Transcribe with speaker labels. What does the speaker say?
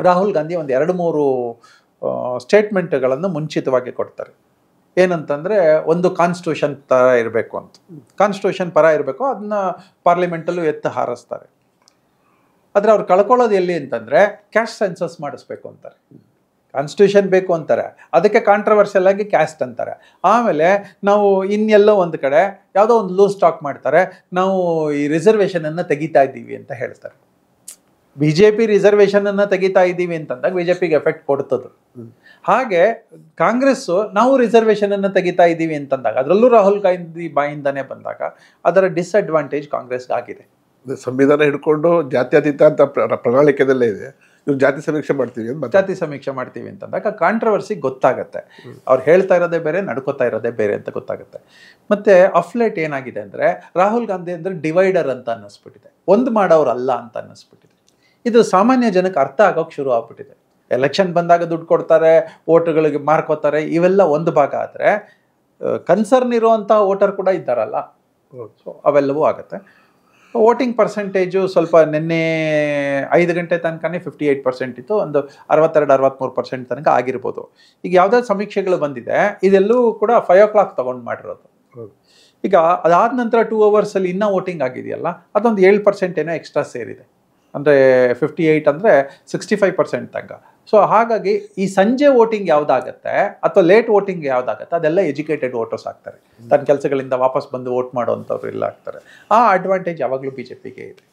Speaker 1: ರಾಹುಲ್ ಗಾಂಧಿ ಒಂದು 2-3 ಸ್ಟೇಟ್ಮೆಂಟ್ಗಳನ್ನು ಮುಂಚಿತವಾಗಿ ಕೊಡ್ತಾರೆ. ಏನಂತಂದರೆ, ಒಂದು ಕಾನ್ಸ್ಟಿಟ್ಯೂಷನ್ ಥರ ಇರಬೇಕು ಅಂತ, ಕಾನ್ಸ್ಟಿಟ್ಯೂಷನ್ ಪರ ಇರಬೇಕು, ಅದನ್ನ ಪಾರ್ಲಿಮೆಂಟಲ್ಲೂ ಎತ್ತು ಹಾರಿಸ್ತಾರೆ. ಆದರೆ ಅವ್ರು ಕಳ್ಕೊಳ್ಳೋದು ಎಲ್ಲಿ ಅಂತಂದರೆ, ಕ್ಯಾಸ್ಟ್ ಸೆನ್ಸಸ್ ಮಾಡಿಸ್ಬೇಕು ಅಂತಾರೆ. ಕಾನ್ಸ್ಟಿಟ್ಯೂಷನ್ ಬೇಕು ಅಂತಾರೆ, ಅದಕ್ಕೆ ಕಾಂಟ್ರವರ್ಷಿಯಲ್ ಆಗಿ ಕ್ಯಾಸ್ಟ್ ಅಂತಾರೆ. ಆಮೇಲೆ ನಾವು ಇನ್ನೆಲ್ಲೋ ಒಂದು ಕಡೆ ಯಾವುದೋ ಒಂದು ಲೂಸ್ ಟಾಕ್ ಮಾಡ್ತಾರೆ, ನಾವು ಈ ರಿಸರ್ವೇಷನನ್ನು ತೆಗಿತಾ ಇದ್ದೀವಿ ಅಂತ ಹೇಳ್ತಾರೆ. BJP ರಿಸರ್ವೇಷನನ್ನು ತೆಗಿತಾ ಇದ್ದೀವಿ ಅಂತಂದಾಗ BJPಗೆ ಎಫೆಕ್ಟ್ ಕೊಡ್ತದೆ. ಹಾಗೆ ಕಾಂಗ್ರೆಸ್ಸು ನಾವು ರಿಸರ್ವೇಷನನ್ನು ತೆಗಿತಾ ಇದ್ದೀವಿ ಅಂತಂದಾಗ, ಅದರಲ್ಲೂ ರಾಹುಲ್ ಗಾಂಧಿ ಬಾಯಿಂದನೇ ಬಂದಾಗ ಅದರ ಡಿಸ್ಅಡ್ವಾಂಟೇಜ್ ಕಾಂಗ್ರೆಸ್ಗೆ ಆಗಿದೆ.
Speaker 2: ಸಂವಿಧಾನ ಹಿಡ್ಕೊಂಡು ಜಾತ್ಯತೀತ ಅಂತ ಪ್ರಣಾಳಿಕೆದಲ್ಲೇ ಇದೆ, ಇವ್ರು ಜಾತಿ ಸಮೀಕ್ಷೆ ಮಾಡ್ತೀವಿ ಅಂತ,
Speaker 1: ಜಾತಿ ಸಮೀಕ್ಷೆ ಮಾಡ್ತೀವಿ ಅಂತಂದಾಗ ಕಾಂಟ್ರವರ್ಸಿ ಗೊತ್ತಾಗುತ್ತೆ. ಅವ್ರು ಹೇಳ್ತಾ ಇರೋದೇ ಬೇರೆ, ನಡ್ಕೋತಾ ಇರೋದೇ ಬೇರೆ ಅಂತ ಗೊತ್ತಾಗುತ್ತೆ. ಮತ್ತು ಅಫ್ಲೇಟ್ ಏನಾಗಿದೆ ಅಂದರೆ, ರಾಹುಲ್ ಗಾಂಧಿ ಅಂದರೆ ಡಿವೈಡರ್ ಅಂತ ಅನ್ನಿಸ್ಬಿಟ್ಟಿದೆ, ಒಂದು ಮಾಡೋರಲ್ಲ ಅಂತ ಅನ್ನಿಸ್ಬಿಟ್ಟಿದೆ. ಇದು ಸಾಮಾನ್ಯ ಜನಕ್ಕೆ ಅರ್ಥ ಆಗೋಕ್ಕೆ ಶುರು ಆಗ್ಬಿಟ್ಟಿದೆ. ಎಲೆಕ್ಷನ್ ಬಂದಾಗ ದುಡ್ಡು ಕೊಡ್ತಾರೆ, ವೋಟುಗಳಿಗೆ ಮಾರ್ಕೋತಾರೆ, ಇವೆಲ್ಲ ಒಂದು ಭಾಗ. ಆದರೆ ಕನ್ಸರ್ನ್ ಇರುವಂಥ ವೋಟರ್ ಕೂಡ ಇದ್ದಾರಲ್ಲ, ಸೊ ಅವೆಲ್ಲವೂ ಆಗುತ್ತೆ. ವೋಟಿಂಗ್ ಪರ್ಸೆಂಟೇಜು ಸ್ವಲ್ಪ ನಿನ್ನೆ 5 ಗಂಟೆ ತನಕನೇ 58% ಇತ್ತು, ಒಂದು 62-63% ತನಕ ಆಗಿರ್ಬೋದು. ಈಗ ಯಾವುದಾದ್ರು ಸಮೀಕ್ಷೆಗಳು ಬಂದಿದೆ, ಇದೆಲ್ಲೂ ಕೂಡ 5 o'clock ತೊಗೊಂಡು ಮಾಡಿರೋದು. ಈಗ ಅದಾದ ನಂತರ 2 ಅವರ್ಸಲ್ಲಿ ಇನ್ನೂ ವೋಟಿಂಗ್ ಆಗಿದೆಯಲ್ಲ, ಅದೊಂದು 7% ಏನೋ ಎಕ್ಸ್ಟ್ರಾ ಸೇರಿದೆ. ಅಂದರೆ 58 ಅಂದರೆ 65% ತನಕ. ಸೊ ಹಾಗಾಗಿ ಈ ಸಂಜೆ ವೋಟಿಂಗ್ ಯಾವುದಾಗತ್ತೆ ಅಥವಾ ಲೇಟ್ ವೋಟಿಂಗ್ ಯಾವುದಾಗತ್ತೆ, ಅದೆಲ್ಲ ಎಜುಕೇಟೆಡ್ ವೋಟರ್ಸ್ ಆಗ್ತಾರೆ, ತನ್ನ ಕೆಲಸಗಳಿಂದ ವಾಪಸ್ ಬಂದು ವೋಟ್ ಮಾಡೋವಂಥವ್ರು ಎಲ್ಲ ಆಗ್ತಾರೆ. ಆ ಅಡ್ವಾಂಟೇಜ್ ಯಾವಾಗಲೂ BJPಗೆ ಇದೆ.